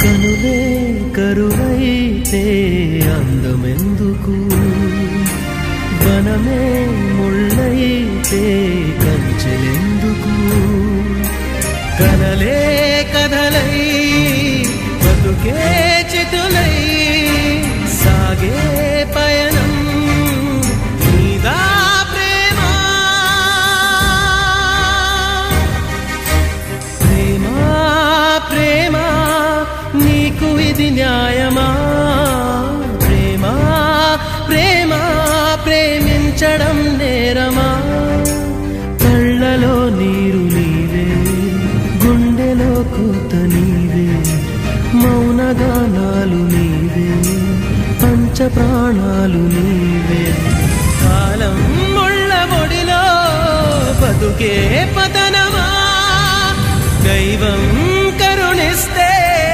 కనులే కరువైతే అందమెందుకు వనమే ముళ్ళైతే కంచెలెందుకు కలలే కథలై బతుకే చితులై సాగే పయనం నీదా ప్రేమ ప్రేమ ప్రేమ నీకు ఇది న్యాయమా ప్రేమ ప్రేమ ప్రేమించడం నేరమా కళ్ళలో నీరు నీవే గుండెలో కూత నీవే మౌనగానాలు నీవే పంచ ప్రాణాలు నీవే కాలం ముళ్ళ ముడిలో బతుకే పతనమా దైవం